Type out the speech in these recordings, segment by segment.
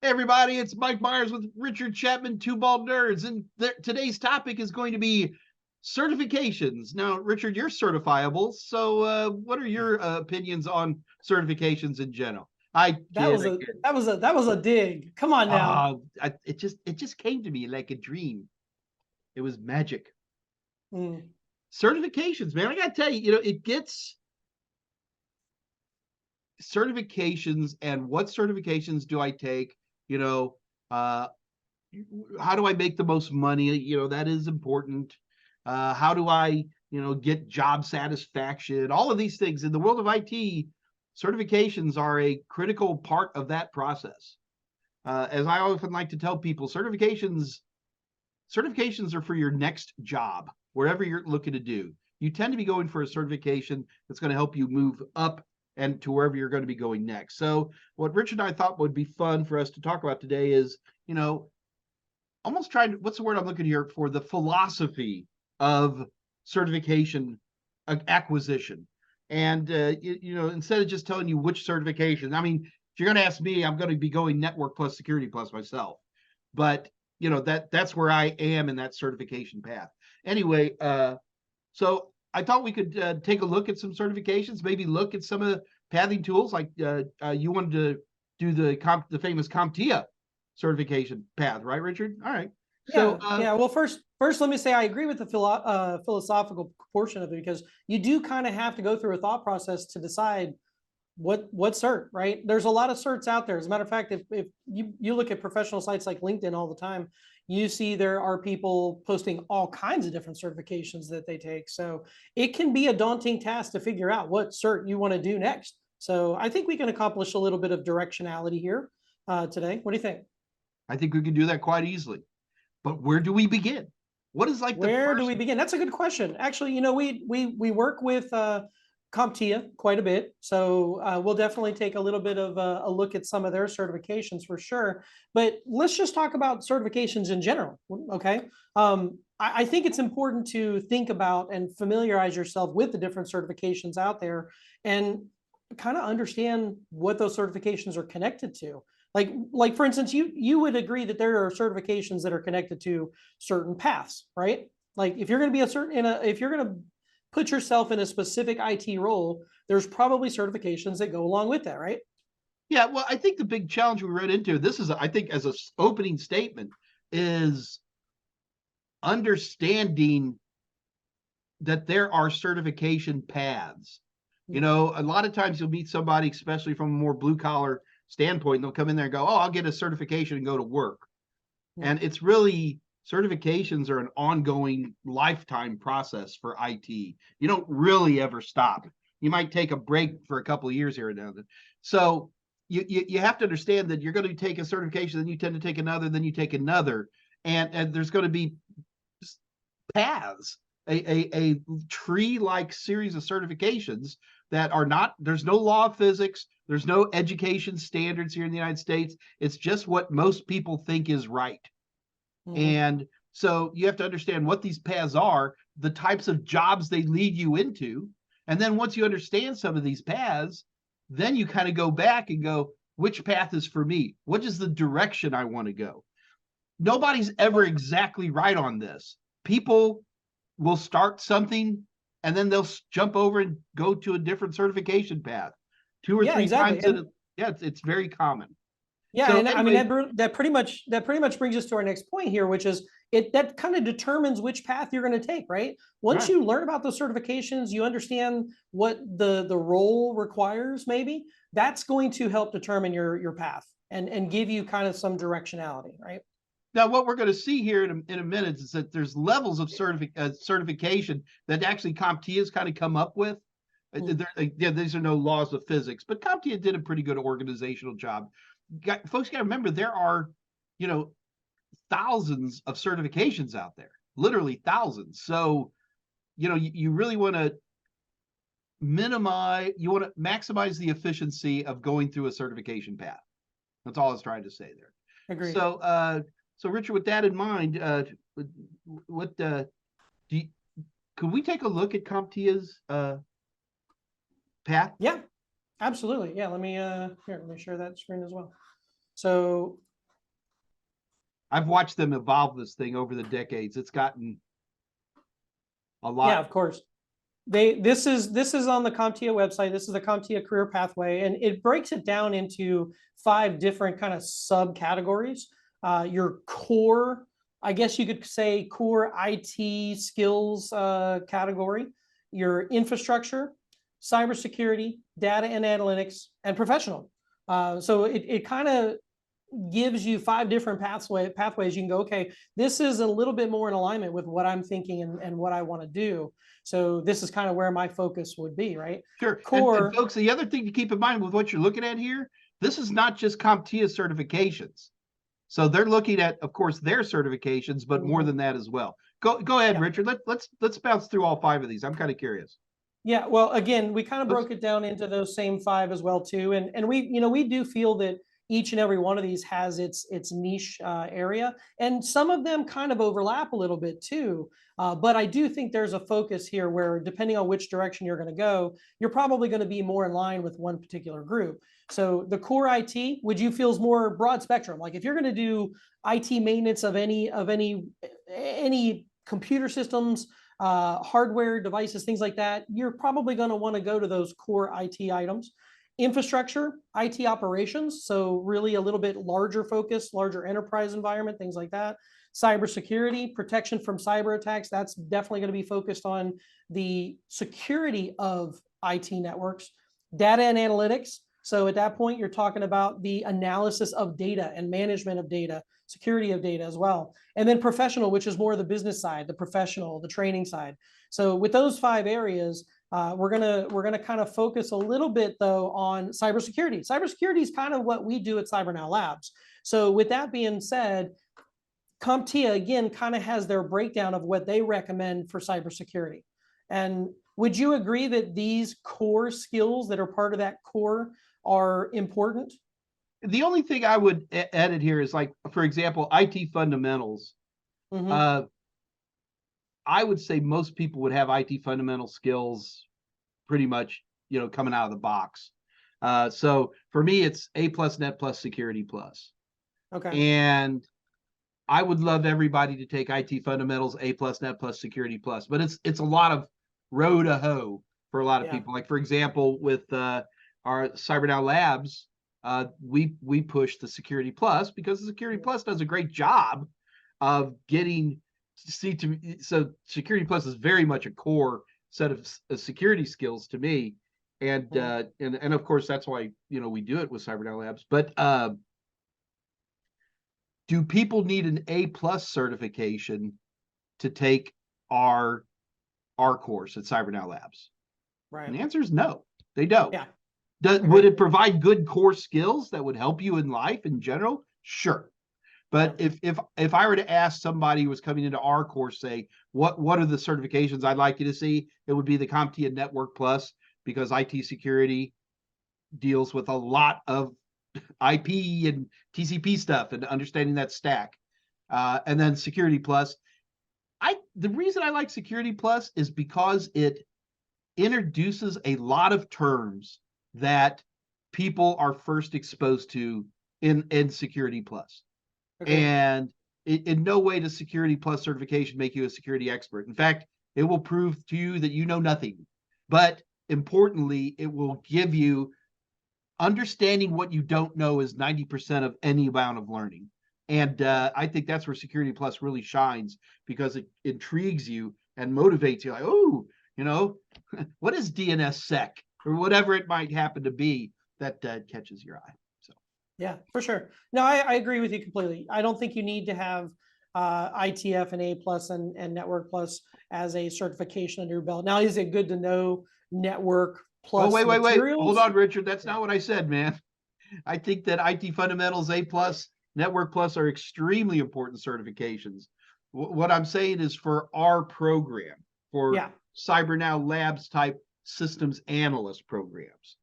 Hey everybody, it's Mike Myers with Richard Chapman, Two Bald Nerds, and today's topic is going to be certifications. Now, Richard, you're certifiable, so what are your opinions on certifications in general? I That kid, was I a kid. dig. Come on now. It just came to me like a dream. It was magic. Mm, Certifications, man. I gotta tell you, it gets certifications, and what certifications do I take? You know, uh, how do I make the most money? That is important. How do I, get job satisfaction? All of these things in the world of IT, certifications are a critical part of that process. As I often like to tell people, certifications are for your next job, wherever you're looking to do. You tend to be going for a certification that's going to help you move up and to wherever you're going to be going next. So, what Rich and I thought would be fun for us to talk about today is, almost trying to, what's the word I'm looking here for, the philosophy of certification acquisition. And instead of just telling you which certification, I mean, if you're going to ask me, I'm going to be going network plus security plus myself. But that's where I am in that certification path. Anyway, so I thought we could take a look at some certifications, maybe look at some of the pathing tools, like you wanted to do the famous CompTIA certification path, right, Richard? All right. So yeah. Well, first, let me say I agree with the philosophical portion of it, because you do kind of have to go through a thought process to decide what cert, right? There's a lot of certs out there. As a matter of fact, if you look at professional sites like LinkedIn all the time, you see there are people posting all kinds of different certifications that they take. So it can be a daunting task to figure out what cert you want to do next. So I think we can accomplish a little bit of directionality here today. What do you think? I think we can do that quite easily. But where do we begin? What is like the Where do first? we begin? That's a good question. Actually, we work with CompTIA quite a bit, so we'll definitely take a little bit of a look at some of their certifications for sure. But let's just talk about certifications in general, okay? I think it's important to think about and familiarize yourself with the different certifications out there, and kind of understand what those certifications are connected to. Like for instance, you would agree that there are certifications that are connected to certain paths, right? Like if you're going to be if you're going to put yourself in a specific IT role, there's probably certifications that go along with that, right? Yeah, well, I think the big challenge we run into, this is, I think, as a opening statement, is understanding that there are certification paths. A lot of times you'll meet somebody, especially from a more blue collar standpoint, and they'll come in there and go, "Oh, I'll get a certification and go to work." And it's really, certifications are an ongoing lifetime process for IT. You don't really ever stop. You might take a break for a couple of years here and now. So you have to understand that you're going to take a certification, then you tend to take another, then you take another, and there's going to be paths, a tree-like series of certifications that are not, there's no law of physics, there's no education standards here in the United States. It's just what most people think is right. And so you have to understand what these paths are, the types of jobs they lead you into. And then once you understand some of these paths, then you kind of go back and go, which path is for me? What is the direction I want to go? Nobody's ever exactly right on this. People will start something and then they'll jump over and go to a different certification path two or Yeah, three exactly. times. Yeah, it's very common. Yeah, So and I mean anyway, that pretty much brings us to our next point here, which is it that kind of determines which path you're going to take, right? Once right. you learn about those certifications, you understand what the role requires, maybe that's going to help determine your path and give you kind of some directionality, right? Now, what we're going to see here in a minute is that there's levels of certification that actually CompTIA has kind of come up with. Yeah, these are no laws of physics, but CompTIA did a pretty good organizational job. Folks got to remember, there are, you know, thousands of certifications out there, literally thousands. So, you really want to maximize the efficiency of going through a certification path. That's all I was trying to say there. Agreed. So Richard, with that in mind, what do you, could we take a look at CompTIA's path? Yeah, absolutely. Yeah, let me share that screen as well. So I've watched them evolve this thing over the decades. It's gotten a Yeah, lot. of course. This is on the CompTIA website. This is the CompTIA career pathway, and it breaks it down into 5 different kind of subcategories. Your core, I guess you could say, core IT skills category, your infrastructure, cybersecurity, data and analytics, and professional. So it kind of gives you 5 different pathways. You can go, okay, this is a little bit more in alignment with what I'm thinking and what I want to do. So this is kind of where my focus would be, right? Sure. Core. And folks, the other thing to keep in mind with what you're looking at here, this is not just CompTIA certifications. So they're looking at, of course, their certifications, but more than that as well. Go ahead, Yeah. Richard. Let's bounce through all 5 of these. I'm kind of curious. Yeah, well, again, we kind of broke it down into those same 5 as well too, and we do feel that each and every one of these has its niche area, and some of them kind of overlap a little bit too. But I do think there's a focus here where, depending on which direction you're going to go, you're probably going to be more in line with one particular group. So the core IT, would you feel is more broad spectrum? Like if you're going to do IT maintenance of any computer systems, hardware devices, things like that, you're probably going to want to go to those core IT items. Infrastructure, IT operations, so really a little bit larger focus, larger enterprise environment, things like that. Cybersecurity, protection from cyber attacks, that's definitely going to be focused on the security of IT networks. Data and analytics, so at that point, you're talking about the analysis of data and management of data, security of data as well. And then professional, which is more the business side, the professional, the training side. So with those 5 areas, we're gonna kind of focus a little bit though on cybersecurity. Cybersecurity is kind of what we do at CyberNow Labs. So with that being said, CompTIA again kind of has their breakdown of what they recommend for cybersecurity. And would you agree that these core skills that are part of that core are important? The only thing I would edit here is, like, for example, IT fundamentals. Mm-hmm. I would say most people would have IT fundamental skills pretty much, coming out of the box. So for me, it's A plus, Net plus, Security plus. Okay. And I would love everybody to take IT fundamentals, A plus, Net plus, Security plus. But it's a lot of row to hoe for a lot of people. Like, for example, with our CyberNow Labs, we push the Security plus because the Security plus does a great job of getting so Security plus is very much a core set of security skills to me, and of course that's why we do it with CyberNow Labs. But do people need an A plus certification to take our course at CyberNow Labs? Right. And the answer is no, they don't. Yeah. Would it provide good core skills that would help you in life in general? Sure. But if I were to ask somebody who was coming into our course, say, what are the certifications I'd like you to see? It would be the CompTIA Network Plus, because IT security deals with a lot of IP and TCP stuff and understanding that stack. And then Security Plus. The reason I like Security Plus is because it introduces a lot of terms that people are first exposed to in Security Plus. Okay. And in no way does Security Plus certification make you a security expert. In fact, it will prove to you that you know nothing. But importantly, it will give you understanding what you don't know is 90% of any amount of learning. And I think that's where Security Plus really shines, because it intrigues you and motivates you. Like, oh, what is DNSSEC or whatever it might happen to be that catches your eye. Yeah, for sure. No, I agree with you completely. I don't think you need to have ITF and A plus and Network Plus as a certification under your belt. Now, is it good to know Network Plus? Oh, wait. Hold on, Richard. That's not what I said, man. I think that IT fundamentals, A plus, Network Plus are extremely important certifications. What I'm saying is, for our program, for CyberNow Labs type systems analyst programs,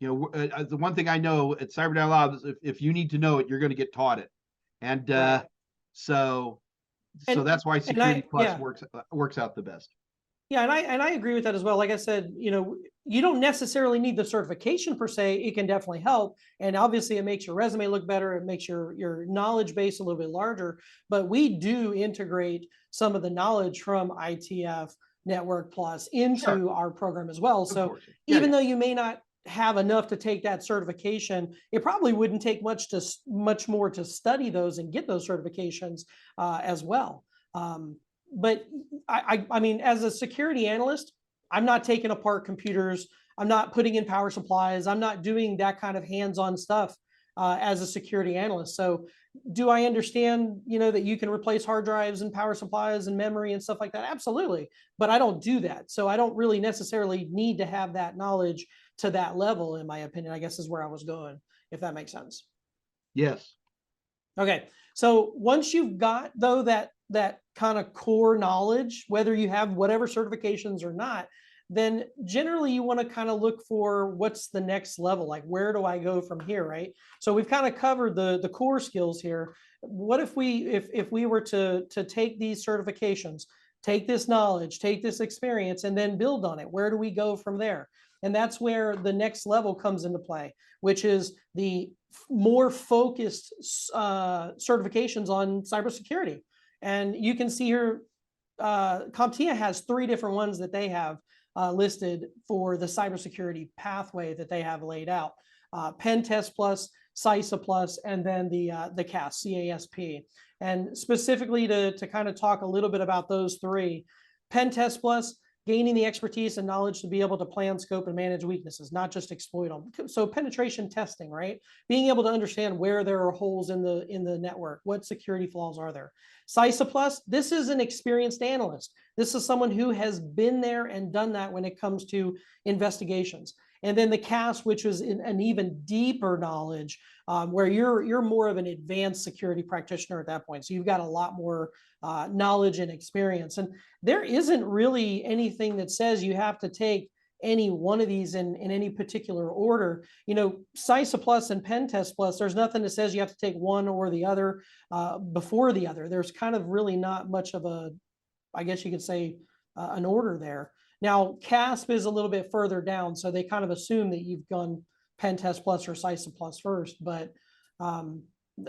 the one thing I know at CyberNow Labs, if you need to know it, you're going to get taught it. And so that's why Security Plus works out the best. Yeah, and I agree with that as well. Like I said, you don't necessarily need the certification per se. It can definitely help. And obviously it makes your resume look better. It makes your knowledge base a little bit larger, but we do integrate some of the knowledge from ITF Network Plus into Sure. our program as well. Of So course. Yeah, even yeah. though you may not have enough to take that certification, it probably wouldn't take much more to study those and get those certifications as well. But I mean, as a security analyst, I'm not taking apart computers. I'm not putting in power supplies. I'm not doing that kind of hands-on stuff as a security analyst. So do I understand, that you can replace hard drives and power supplies and memory and stuff like that? Absolutely. But I don't do that. So I don't really necessarily need to have that knowledge to that level, in my opinion, I guess is where I was going, if that makes sense. Yes. Okay. So once you've got though that kind of core knowledge, whether you have whatever certifications or not, then generally you want to kind of look for what's the next level, like where do I go from here, right? So we've kind of covered the core skills here. What if we were to take these certifications, take this knowledge, take this experience, and then build on it? Where do we go from there? And that's where the next level comes into play, which is the more focused certifications on cybersecurity. And you can see here, CompTIA has 3 different ones that they have listed for the cybersecurity pathway that they have laid out: Pen Test Plus, CISA Plus, and then the CASP, CASP. And specifically to kind of talk a little bit about those 3, Pen Test Plus, gaining the expertise and knowledge to be able to plan, scope, and manage weaknesses, not just exploit them. So penetration testing, right? Being able to understand where there are holes in the network, what security flaws are there. CISA Plus, this is an experienced analyst. This is someone who has been there and done that when it comes to investigations. And then the CAS, which is an even deeper knowledge, where you're more of an advanced security practitioner at that point. So you've got a lot more knowledge and experience. And there isn't really anything that says you have to take any one of these in any particular order. CISA Plus and Pen Test Plus, there's nothing that says you have to take one or the other before the other. There's kind of really not much of a, I guess you could say, an order there. Now, CASP is a little bit further down, so they kind of assume that you've gone Pen Test Plus or CISA Plus first, but a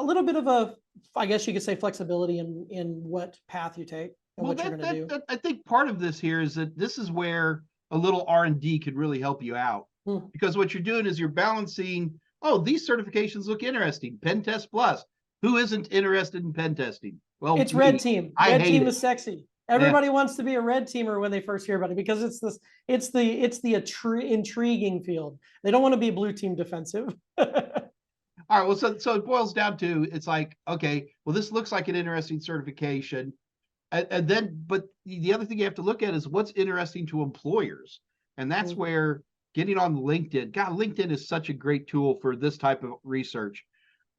little bit of a, I guess you could say, flexibility in what path you take and what you're going to do. I think part of this here is that this is where a little R&D could really help you out. Because what you're doing is you're balancing, oh, these certifications look interesting. Pen Test Plus. Who isn't interested in pen testing? Well, it's Red Team. Red Team is sexy. Everybody wants to be a red teamer when they first hear about it, because it's the intriguing field. They don't want to be blue team defensive. All right. Well, so it boils down to, it's like, okay, well, this looks like an interesting certification. And then, but the other thing you have to look at is what's interesting to employers. And that's where getting on LinkedIn, God, LinkedIn is such a great tool for this type of research.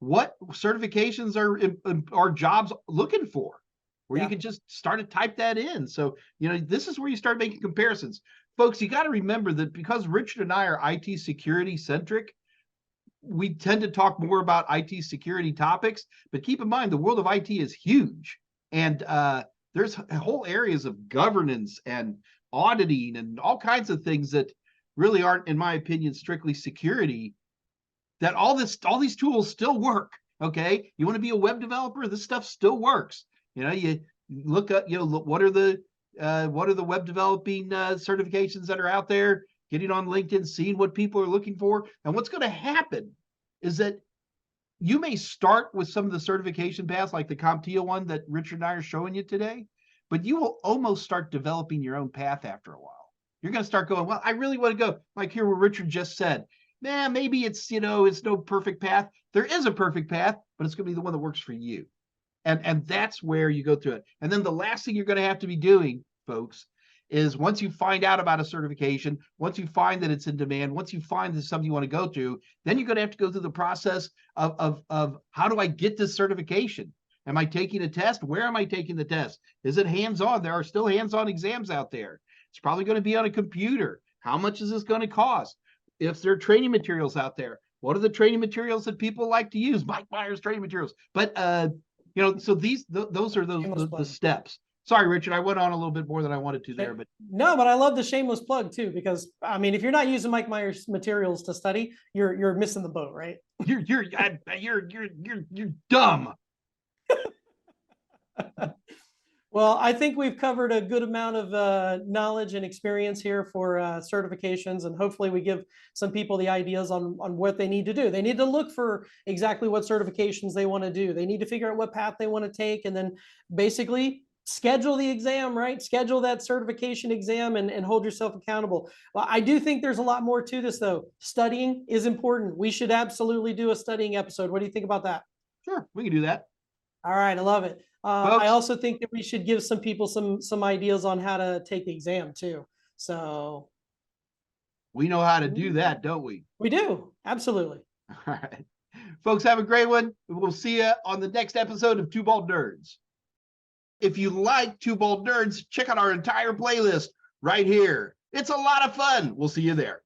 What certifications are jobs looking for? Where you can just start to type that in. So, this is where you start making comparisons. Folks, you got to remember that because Richard and I are IT security centric, we tend to talk more about IT security topics, but keep in mind, the world of IT is huge. And there's whole areas of governance and auditing and all kinds of things that really aren't, in my opinion, strictly security, that all these tools still work. Okay. You want to be a web developer? This stuff still works. You look at, what are the web developing certifications that are out there, getting on LinkedIn, seeing what people are looking for. And what's going to happen is that you may start with some of the certification paths, like the CompTIA one that Richard and I are showing you today, but you will almost start developing your own path after a while. You're going to start going, well, I really want to go, like here what Richard just said. Man, maybe it's no perfect path. There is a perfect path, but it's going to be the one that works for you. And that's where you go through it. And then the last thing you're going to have to be doing, folks, is once you find out about a certification, once you find that it's in demand, once you find that it's something you want to go to, then you're going to have to go through the process of how do I get this certification? Am I taking a test? Where am I taking the test? Is it hands-on? There are still hands-on exams out there. It's probably going to be on a computer. How much is this going to cost? If there are training materials out there, what are the training materials that people like to use? Mike Myers training materials. But so those are the steps. Sorry, Richard, I went on a little bit more than I wanted to there, but No, but I love the shameless plug too, because I mean, if you're not using Mike Myers materials to study, you're missing the boat, right? you're dumb. Well, I think we've covered a good amount of knowledge and experience here for certifications, and hopefully we give some people the ideas on what they need to do. They need to look for exactly what certifications they want to do. They need to figure out what path they want to take, and then basically schedule the exam, right? Schedule that certification exam and hold yourself accountable. Well, I do think there's a lot more to this, though. Studying is important. We should absolutely do a studying episode. What do you think about that? Sure, we can do that. All right, I love it. Folks, I also think that we should give some people some ideas on how to take the exam too. So we know how to do that, don't we? we do, absolutely. All right. Folks, have a great one. We'll see you on the next episode of Two Bald Nerds. If you like Two Bald Nerds, check out our entire playlist right here. It's a lot of fun. We'll see you there.